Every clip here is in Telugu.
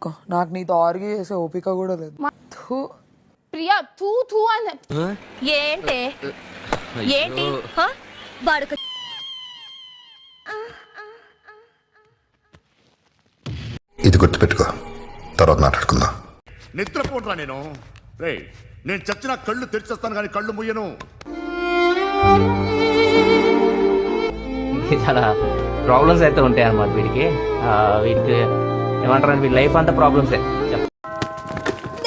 చెప్పుకో, నాకు నీతో ఆర్గ్యూ చేసే ఓపిక కూడా లేదు. థూ. ప్రియా తూ తూ అని ఏంటి ఏంటి వాడుక ఇది గుర్తుపెట్టుకో, తర్వాత మాట్లాడుకుందాం. నిద్రపోట్రా నేను. రేయ్, నేను చచ్చిన కళ్ళు తెరిచేస్తాను కానీ కళ్ళు ముయ్యను. చాలా ప్రాబ్లమ్స్ అయితే ఉంటాయి అన్నమాట వీడికి. ఏమంటారు, వీడి లైఫ్ అంతా ప్రాబ్లమ్సే.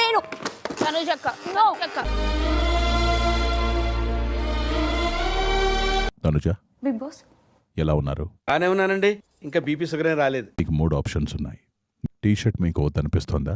నేను తనుజక్క తనుజ, బిగ్ బాస్ ఎలా ఉన్నారు? బానే ఉన్నానండి, ఇంకా బీపీ షుగర్ ఏం రాలేదు. మీకు 3 ఆప్షన్స్ ఉన్నాయి. టీ షర్ట్ మీకు వద్దనిపిస్తోందా?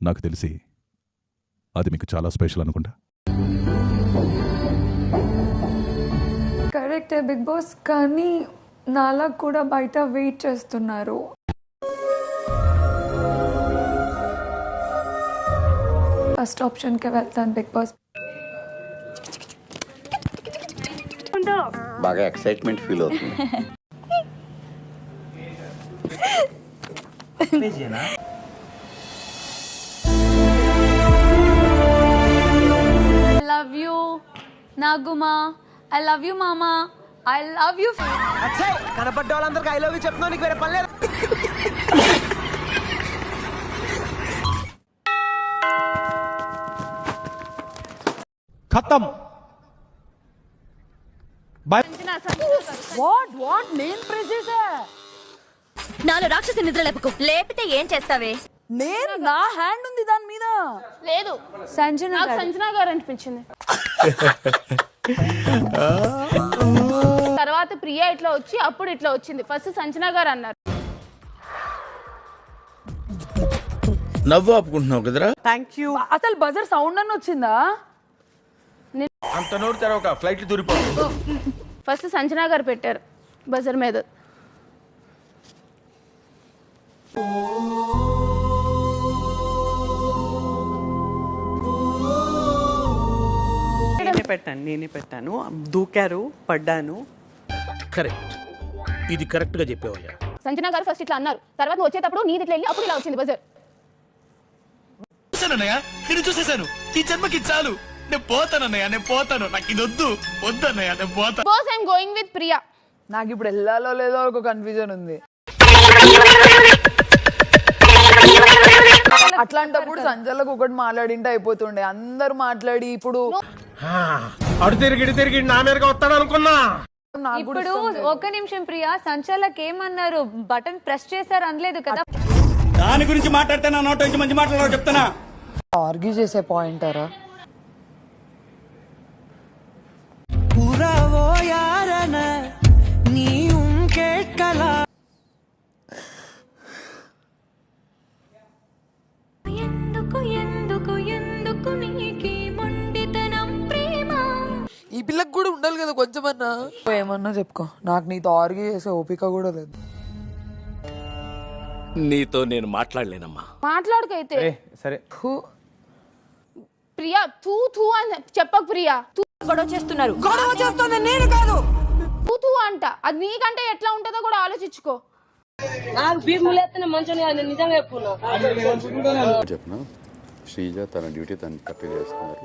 నాకు తెలిసి అది మీకు చాలా స్పెషల్ అనుకుంటా. కరెక్టే బిగ్ బాస్, కానీ నాలా కూడా బయట వెయిట్ చేస్తున్నారు. ఫస్ట్ ఆప్షన్కే వెళ్తాను బిగ్ బాస్. బాగా ఎక్సైట్మెంట్ ఫీల్ అవుతుంది. I love you నాగుమా, I love you మామా, I love you. కనపడ్డ వాళ్ళందరికీ ఐ లవ్ యూ చెప్తున్నావు, నీకు వేరే పని లేదు. ఖతం. వాట్ నేను ప్రెస్ చేసా? నాలో రాక్షసి నిద్ర లేపకు. లేపితే ఏం చేస్తావే? నేను, నా హ్యాండ్ ఉంది దాని మీద. లేదు, సంజన నాకు సంజన గారు అనిపించింది. తర్వాత ప్రియా ఇట్లా వచ్చి అప్పుడు ఇట్లా వచ్చింది. ఫస్ట్ సంజన గారు అన్నారు. నవ్వు ఆపుకుంటున్నావు కదరా. Thank you. అసలు బజర్ సౌండ్ అని వచ్చిందా? అంత నోరు తెరవక, ఫ్లైట్ దూరిపోతుంది. ఫస్ట్ సంజన గారు పెట్టారు బజర్ మీద. నేనే పెట్టాను. దూకారు, పడ్డాను. కరెక్ట్, ఇది కరెక్ట్ గా చెప్పావయ్యా. సంజన గారు ఫస్ట్ ఇట్లా అన్నారు, తర్వాత వచ్చేటప్పుడు నీది ఇట్లా వెళ్ళి అప్పుడు ఇలా వచ్చింది బజర్. చూసానన్నయ్య, నేను చూసేసాను. ఈ జన్మకి చాలు, నేను పోతానన్నయ్య, నేను పోతాను. నాకు ఇది వద్దన్నయ్య, నేను పోతాను. Boss I'm going with Priya. నాకు ఇప్పుడు వెళ్ళాలో లేదో ఒక కన్ఫ్యూజన్ ఉంది. అట్లాంటప్పుడు సంజలకు ఒకటి మాట్లాడింటే అయిపోతుండే. అందరు మాట్లాడి ఇప్పుడు అడు తిరిగి నా మీదగా వస్తాడు అనుకున్నా. ఇప్పుడు ఒక నిమిషం ప్రియా, సంచాలక్ ఏమన్నారు? బటన్ ప్రెస్ చేశారు అనలేదు కదా? దాని గురించి మాట్లాడితే నా నోట నుంచి మంచి మాట్లాడాలో చెప్తానా? ఆర్గ్యూ చేసే పాయింటరా? ఈ పిల్లకి కూడా ఉండాలి కదా కొంచెమన్నా. ఏమన్నా చెప్పుకో, నాకు నీతో ఆర్గ్యూ చేసే ఓపిక కూడా లేదు. నీతో నేను మాట్లాడలేనమ్మా. మాట్లాడకైతే సరే. ప్రియా తూ తూ అని చెప్పకు. ప్రియా గొడవ చేస్తున్నారు. గొడవ చేస్తుంది నేను కాదు. తూ తూ అంట. అది నీకంటే ఎట్లా ఉంటుందో కూడా ఆలోచించుకో. చెప్పిన శ్రీజ తన డ్యూటీ తను కరెక్ట్గా చేస్తున్నారు.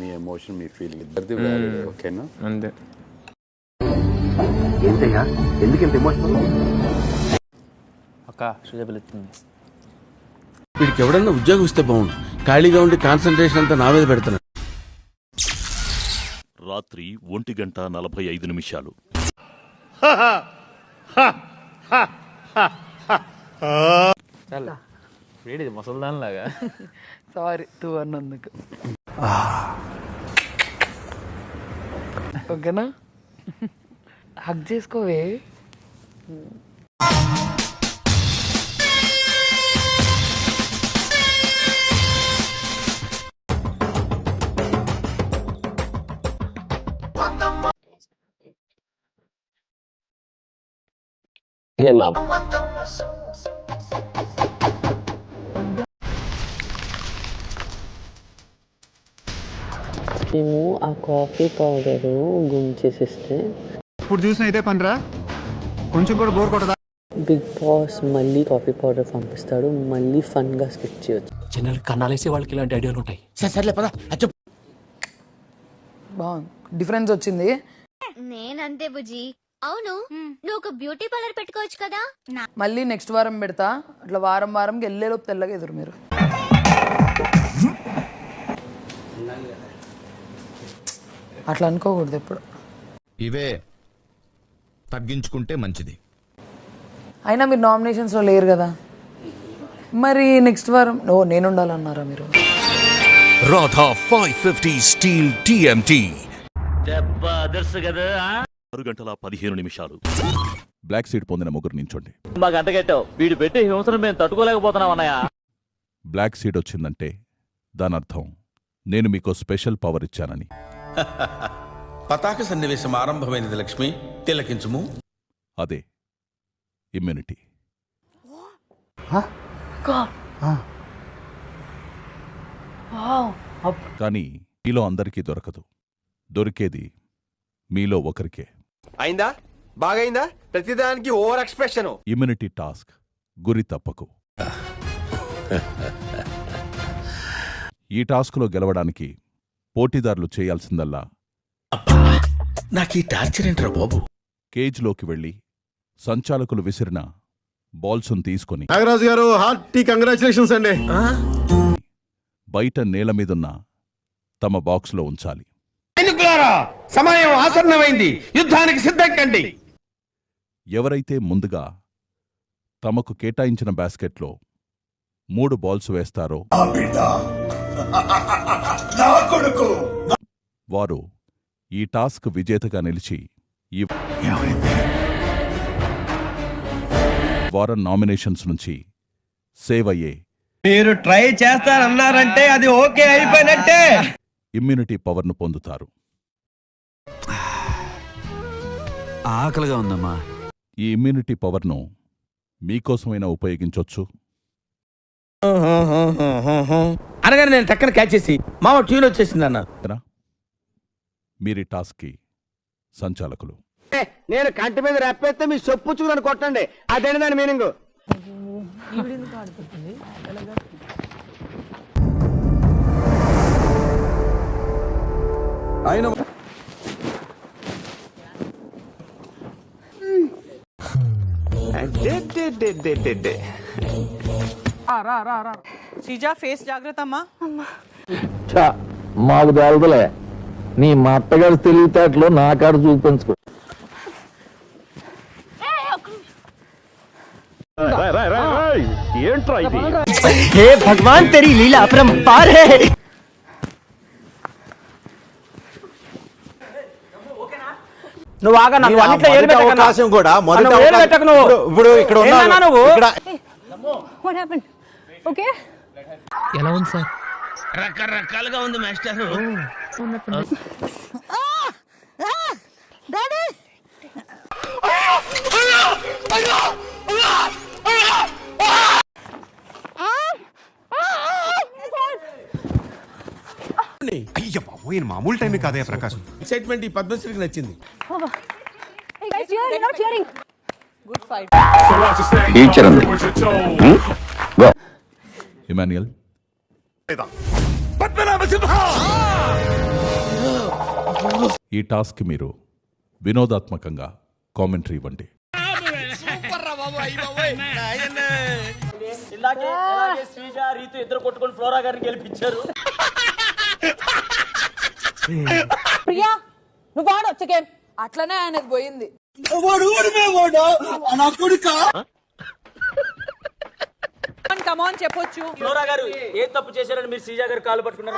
మీ ఎమోషన్, మీ ఫీలింగ్ ఇద్దరిది వ్యాలిడ్, ఓకేనా? అంతే. ఏంటయ్యా, ఎందుకంత ఎమోషనల్? అక్క శ్రీజ పిలుస్తుంది. వీడికి ఎవడన్నా ఉద్యోగం ఇస్తే బాగుండు. ఖాళీగా ఉండి కాన్సన్ట్రేషన్ అంతా నా మీద పెడుతున్నాడు. రాత్రి 1:45. వీడి ముసల్దాన్ లాగా. సారీ టూ అన్నందుకు. ఓకేనా? హక్ చేసుకోవే. మేము ఆ కాఫీ పౌడరు గుమ్ చేసేస్తే ఎప్పుడు చూసినా ఇదే పనిరా, కొంచెం కూడా బోర్ కొట్టదా? బిగ్ బాస్ మళ్ళీ కాఫీ పౌడర్ పంపిస్తాడు, మళ్ళీ ఫన్ గా స్కెచ్ చేయొచ్చు. జనరల్ కన్నాలేసే వాళ్ళకి ఇలాంటి ఐడియాలు ఉంటాయి. బాగుంది, డిఫరెన్స్ వచ్చింది. నేనంతే బుజ్జి. అవును, నువ్వు ఒక బ్యూటీ పార్లర్ పెట్టుకోవచ్చు కదా. మళ్ళీ నెక్స్ట్ వారం పెడతా, అట్లా వారం వారంకి వెళ్ళేలోపు తెల్లగా ఎదురు మీరు. అట్లా అనుకోకూడదు ఎప్పుడు. ఇవే తగ్గించుకుంటే మంచిది. అయినా మీరు నామినేషన్స్లో లేరు కదా, మరి నెక్స్ట్ వారం నేను ఉండాలన్నారా మీరు? రాధా 550 స్టీల్ టీఎంటీ 6 గంటల 15 నిమిషాలు. బ్లాక్ సీడ్ పొందిన ముగ్గురు నించోండి. మాకు అంటగట్టావు, వీడు పెట్టి హింసను మేము తట్టుకోలేకపోతున్నాం అన్నయ్య. బ్లాక్ సీడ్ వచ్చిందంటే దాని అర్థం నేను మీకు స్పెషల్ పవర్ ఇచ్చానని. పతాక సన్నివేశం ఆరంభమైనది. లక్ష్మి తిలకించుము. అదే ఇమ్యూనిటీ. కానీ మీలో అందరికీ దొరకదు, దొరికేది మీలో ఒకరికే. అయిందా? బాగైందా? ప్రతిదానికి ఓవర్ ఎక్స్ప్రెషన్. ఇమ్యూనిటీ టాస్క్ గురి తప్పకు. ఈ టాస్క్లో గెలవడానికి పోటీదారులు చేయాల్సిందల్లా నాకు ఈ టార్చర్ ఏంట్రా బాబు? కేజ్లోకి వెళ్లి సంచాలకులు విసిరిన బాల్స్ను తీసుకొని నాగరాజు గారు హార్టీ కంగ్రాచులేషన్స్ అండి. బయట నేల మీదున్న తమ బాక్స్లో ఉంచాలి. సమయం ఆసన్నమైంది, యుద్ధానికి సిద్ధం కండి. ఎవరైతే ముందుగా తమకు కేటాయించిన బాస్కెట్లో 3 బాల్స్ వేస్తారో వారు ఈ టాస్క్ విజేతగా నిలిచి ఈ వారం నామినేషన్స్ నుంచి సేవ్ అయ్యే మీరు ట్రై చేస్తారన్నారంటే అది ఓకే అయిపోయినట్టే. ఇమ్యూనిటీ పవర్ను పొందుతారు. ఆకలిగా ఉందమ్మా. ఈ ఇమ్యూనిటీ పవర్ను మీకోసమైనా ఉపయోగించొచ్చు. అనగానే నేను టక్కన క్యాచ్ చేసి మామ ట్యూన్ వచ్చేసింది అన్న. మీరీ టాస్క్కి సంచాలకులు. నేను కంటి మీద రెప్పేస్తే మీ చెప్పు చూడని కొట్టండి, అదేంటి దాని మీనింగ్. శ్రీజా ఫేస్ జాగ్రత్త అమ్మా. మాకు తెలదలే, నీ మా అత్తగారు తెలివితేటలు నా కాడ చూపించుకో. ఏంట్రా ఇది? హే భగవాన్ తెరీ లీలా అపరంపార్ హై. నువ్వు ఆగా, నన్ను అన్నిట్లో ఏలు పెట్టకు. అవకాశం కూడా మొదటి అవకాశం. ఇప్పుడు ఇక్కడ ఉన్నాను నువ్వు. What happened? Okay? ఎలా ఉంది సార్? రకరకాలుగా ఉంది మాస్టర్. అయ్య బాబోయ్, మామూలు టైం కాదే ప్రకాశం. ఎక్సైట్మెంట్ ఈ పద్మశ్రీకి నచ్చింది. Hey guys, you're not cheering. Good fight. Emmanuel, ఈ టాస్క్ మీరు వినోదాత్మకంగా కామెంటరీ ఇవ్వండి. ఇద్దరు కొట్టుకొని ఫ్లోరా గారిని గెలిపించారు. ప్రియా నువ్వు ఆడు వచ్చే గేమ్. అట్లనే ఆయనది పోయింది. కమ్ ఆన్ చెప్పొచ్చు. ఫ్లోరా గారు ఏ తప్పు చేశారని మీరు శ్రీజా గారు కాలు పట్టుకున్నారు.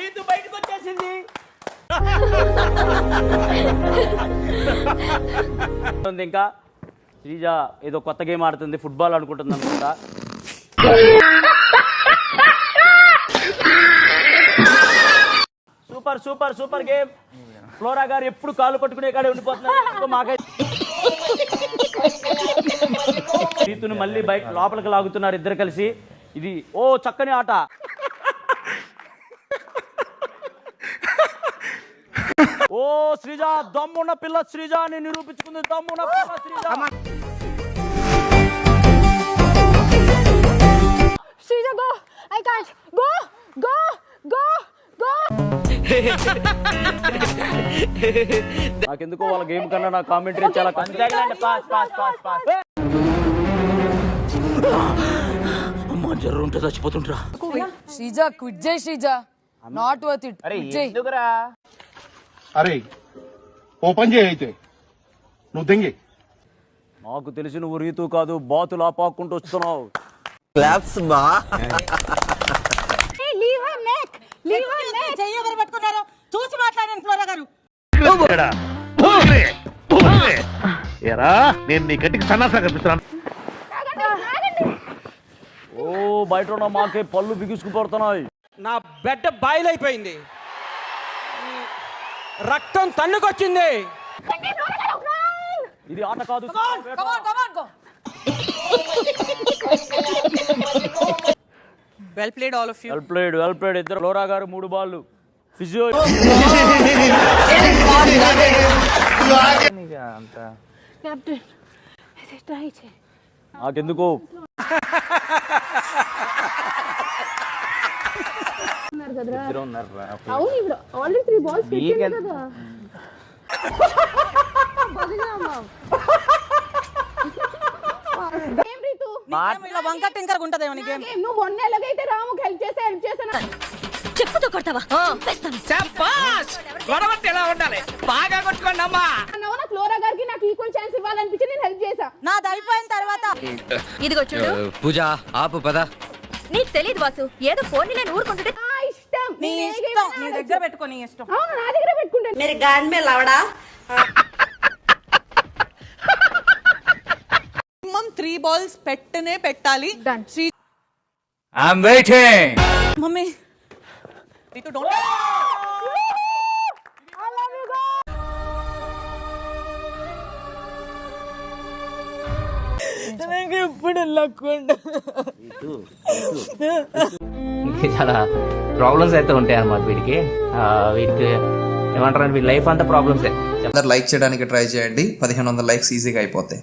రీతు బయటకు వచ్చేసింది. ఇంకా శ్రీజ ఏదో కొత్త గేమ్ ఆడుతుంది, ఫుట్బాల్ అనుకుంటుంది అనుకుంటా. Super super super game. Flora గారు ఎప్పుడు కాలు పట్టుకునే కాడే ఉండిపోతున్నారు. మాకైతే రీతుని మళ్ళీ బయట లోపలికి లాగుతున్నారు ఇద్దరు కలిసి. ఇది ఓ చక్కని ఆట. ఓ శ్రీజ, దమ్మున్న పిల్ల శ్రీజ అని నిరూపించుకుంది. దమ్మున్న పిల్ల Sreeja. Sreeja go, I can't go go go go. నాకెందుకో వాళ్ళ గేమ్ కన్నా నా కామెంటరీ చాలా అమ్మా జర్రు ఉంటే చచ్చిపోతుంటరా. శ్రీజ క్విట్ చేయి శ్రీజ, నాట్ వర్త్ ఇట్. ఎందుకురా? అరే ఓపెన్ చేయి అయితే నువ్వు దెంగి. నాకు తెలిసి నువ్వు రీతు కాదు, బాతులా పాక్కుంటూ వస్తున్నావు. Leave her neck, leave her neck. చెయ్యి ఎవరు పట్టుకున్నారో చూసి మాట్లాడండి ఫ్లోరా గారు. ఎరా నేను నీ గట్టికి సన్నాసా కనిపిస్తున్నాను. ఓ బయట ఉన్న మాకే పళ్ళు బిగుసుకుపడుతున్నాయి. నా బెడ్ బాయిల్ అయిపోయింది, రక్తం తన్నుకొచ్చింది. ఇది ఆట కాదు. Well played all of you. Well played. ఇద్దరు ఫ్లోరా గారు 3 బాళ్ళు. ఫిజియో కెప్టెన్ ఇది ట్రై చేయి. నాకెందుకు అవును ఇప్పుడు ఆల్రెడీ 3 balls పెట్టాను కదా. ఏం రీతు ఇలా వంక టింకర్ ఉంటదేమో నీ గేమ్. నువ్వు మొన్న ఎలాగైతే రాముకి హెల్ప్ చేశాను. చెప్పుతో కొడతావా? గొడవట్టి ఎలా ఉండాలి, బాగా కొట్టుకోండి అమ్మా. నా ఫ్లోరా గారికి నాకు ఈక్వల్ ఛాన్స్ ఇవ్వాలనిపించి నేను హెల్ప్ చేశా. నాది అయిపోయిన తర్వాత ఇదిగో చూడు, పూజ ఆపు పద. నీకు తెలియదు వాసు, ఏదో ఫోన్ నేను ఊరుకుంటుంటే. నా ఇష్టం, నీ ఇష్టం, నీ దగ్గర పెట్టుకో, నీ ఇష్టం. అవును నా దగ్గర పెట్టుకుంటాను. मेरे गान में लवड़ा 3 balls పెట్టనే పెట్టాలి. Sri I'm waiting. Mummy Ritu don't. ఇప్పుడు లక్కుండు. చాలా ప్రాబ్లమ్స్ అయితే ఉంటాయి అన్నమాట వీడికి. వీడికి ఏమంటారు, వీడి లైఫ్ అంతా ప్రాబ్లమ్సే. లైక్ చేయడానికి ట్రై చేయండి, 1500 లైక్స్ ఈజీగా అయిపోతాయి.